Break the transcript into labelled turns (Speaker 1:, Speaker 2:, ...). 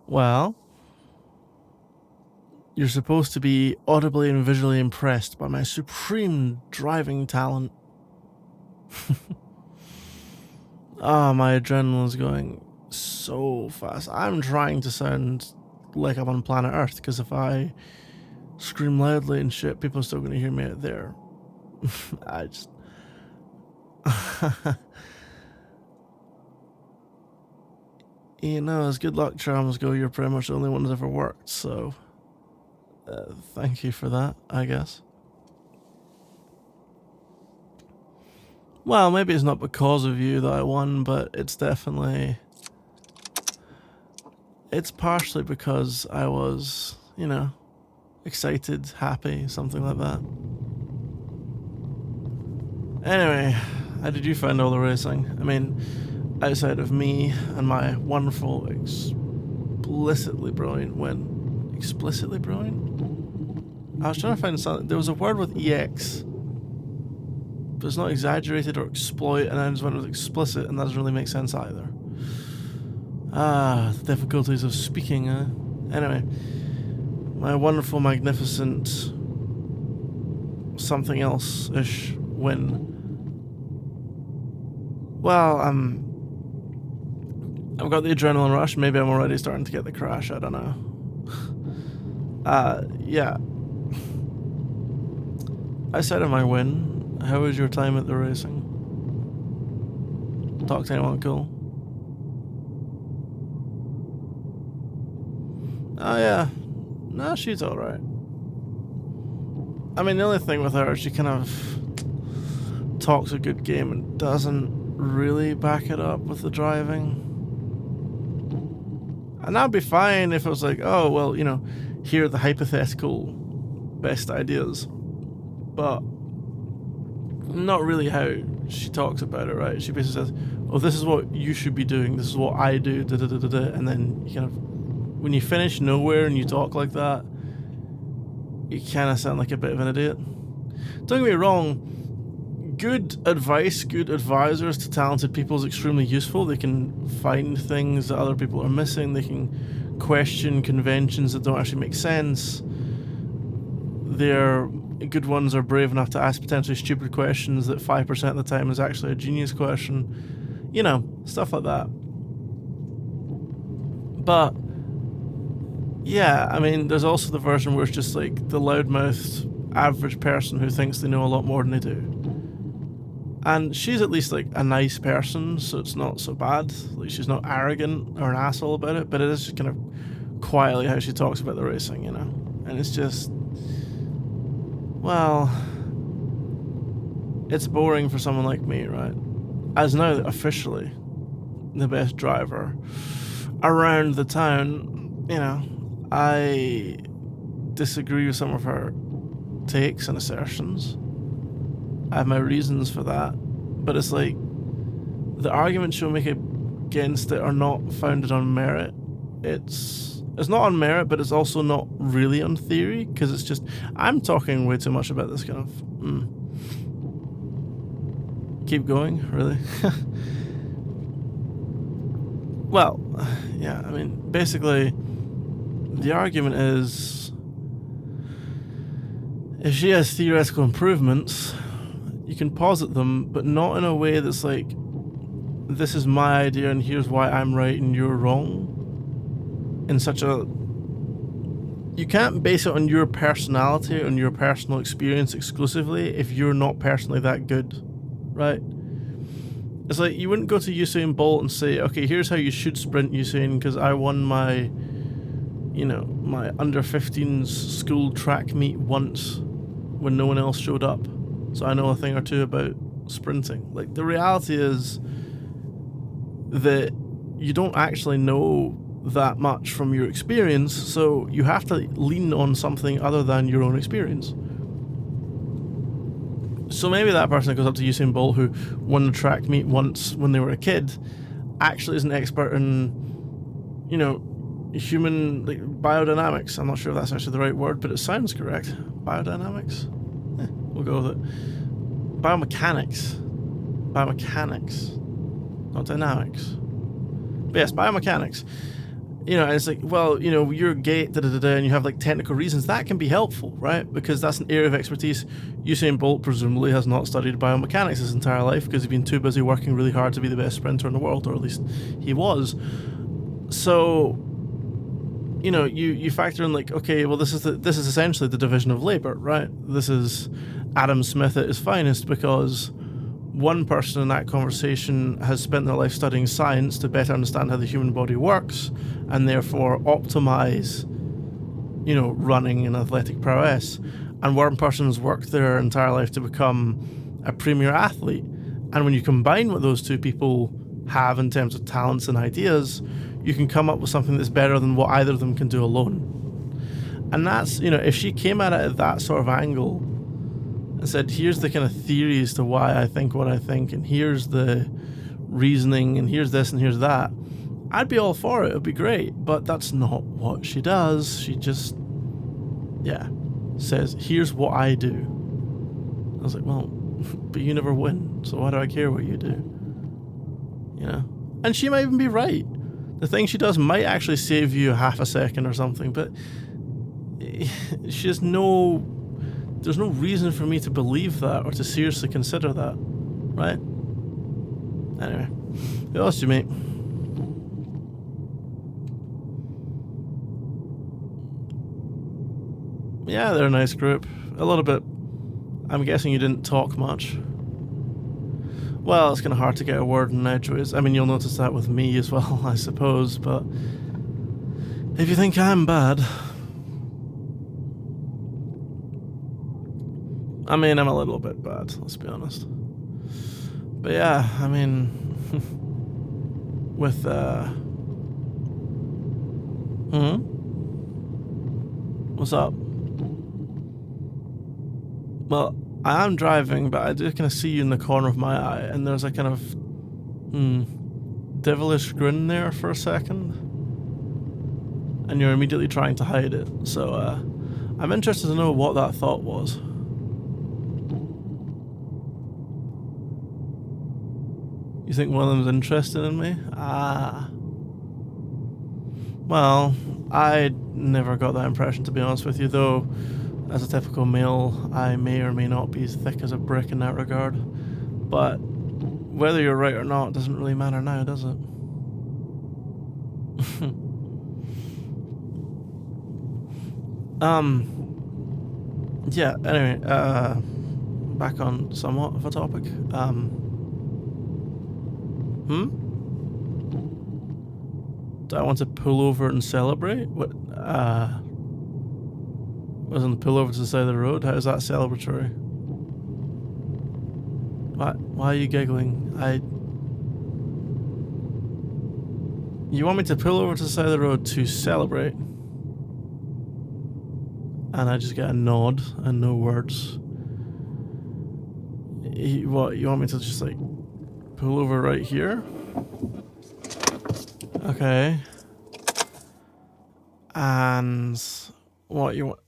Speaker 1: Well, you're supposed to be audibly and visually impressed by my supreme driving talent. Ah, my adrenaline's going so fast. I'm trying to sound like I'm on planet Earth, because if I scream loudly and shit, people are still going to hear me out there. I just... You know, as good luck charms go, you're pretty much the only one that's ever worked, so... thank you for that, I guess. Well, maybe it's not because of you that I won, but it's definitely... It's partially because I was, you know, excited, happy, something like that. Anyway, how did you find all the racing? I mean, outside of me and my wonderful, explicitly brilliant win. Explicitly brilliant? I was trying to find something. There was a word with EX, but it's not exaggerated or exploit, and I just went with explicit, and that doesn't really make sense either. Ah, the difficulties of speaking, Anyway, my wonderful, magnificent, something else-ish win. Well, I've got the adrenaline rush. Maybe I'm already starting to get the crash. I don't know. Yeah. Outside of my win, how was your time at the racing? Talk to anyone cool? Oh yeah. No, she's alright. I mean, the only thing with her is she kind of talks a good game and doesn't really back it up with the driving. And that'd be fine if it was like, oh, well, you know, here are the hypothetical best ideas. But not really how she talks about it, right? She basically says, oh, this is what you should be doing, this is what I do, da da da da da, and then you kind of, when you finish nowhere and you talk like that, you kind of sound like a bit of an idiot. Don't get me wrong, good advice, good advisors to talented people is extremely useful. They can find things that other people are missing, they can question conventions that don't actually make sense. Their good ones are brave enough to ask potentially stupid questions that 5% of the time is actually a genius question. You know, stuff like that. But yeah, I mean, there's also the version where it's just like the loudmouthed average person who thinks they know a lot more than they do. And she's at least like a nice person, so it's not so bad. Like, she's not arrogant or an asshole about it, but it is just kind of quietly how she talks about the racing, you know? And it's just, well, it's boring for someone like me, right? As now officially the best driver around the town, you know, I disagree with some of her takes and assertions. I have my reasons for that, but it's like the arguments she'll make against it are not founded on merit. It's not on merit, but it's also not really on theory, because it's just, I'm talking way too much about this kind of keep going, really. Well, yeah, I mean, basically the argument is, if she has theoretical improvements, you can posit them, but not in a way that's like, this is my idea and here's why I'm right and you're wrong. In such a... You can't base it on your personality, on your personal experience exclusively if you're not personally that good, right? It's like, you wouldn't go to Usain Bolt and say, okay, here's how you should sprint, Usain, because I won my, you know, my under-15s school track meet once when no one else showed up, so I know a thing or two about sprinting. Like, the reality is that you don't actually know that much from your experience, so you have to lean on something other than your own experience. So maybe that person that goes up to Usain Bolt, who won the track meet once when they were a kid, actually is an expert in, you know, human, like, biodynamics. I'm not sure if that's actually the right word, but it sounds correct. Biodynamics? We'll go with it. Biomechanics, not dynamics. But yes, biomechanics. You know, and it's like, well, you know, you're gay, and you have like technical reasons. That can be helpful, right? Because that's an area of expertise. Usain Bolt presumably has not studied biomechanics his entire life because he's been too busy working really hard to be the best sprinter in the world, or at least he was. So, you know, you factor in like, okay, well, this is essentially the division of labor, right? This is Adam Smith at his finest, because one person in that conversation has spent their life studying science to better understand how the human body works and therefore optimize, you know, running and athletic prowess. And one person has worked their entire life to become a premier athlete. And when you combine what those two people have in terms of talents and ideas, you can come up with something that's better than what either of them can do alone. And that's, you know, if she came at it at that sort of angle and said, here's the kind of theory as to why I think what I think, and here's the reasoning, and here's this and here's that, I'd be all for it. It'd be great. But that's not what she does. She just, yeah, says, here's what I do. I was like, well, but you never win, so why do I care what you do? You know? And she might even be right. The thing she does might actually save you half a second or something, but she has there's no reason for me to believe that or to seriously consider that, right? Anyway, what else do you make? Yeah, they're a nice group. A little bit. I'm guessing you didn't talk much. Well, it's kind of hard to get a word in edgeways. I mean, you'll notice that with me as well, I suppose, but if you think I'm bad, I mean, I'm a little bit bad, let's be honest. But yeah, I mean, with, What's up? Well, I am driving, but I do kind of see you in the corner of my eye, and there's a kind of, devilish grin there for a second. And you're immediately trying to hide it, so, I'm interested to know what that thought was. You think one of them's interested in me? Ah. Well, I never got that impression, to be honest with you, though as a typical male, I may or may not be as thick as a brick in that regard. But whether you're right or not doesn't really matter now, does it? Yeah, anyway, back on somewhat of a topic. Do I want to pull over and celebrate? What, wasn't pull over to the side of the road? How is that celebratory? Why are you giggling? You want me to pull over to the side of the road to celebrate? And I just get a nod and no words. What, you want me to just like pull over right here? Okay. And what you want?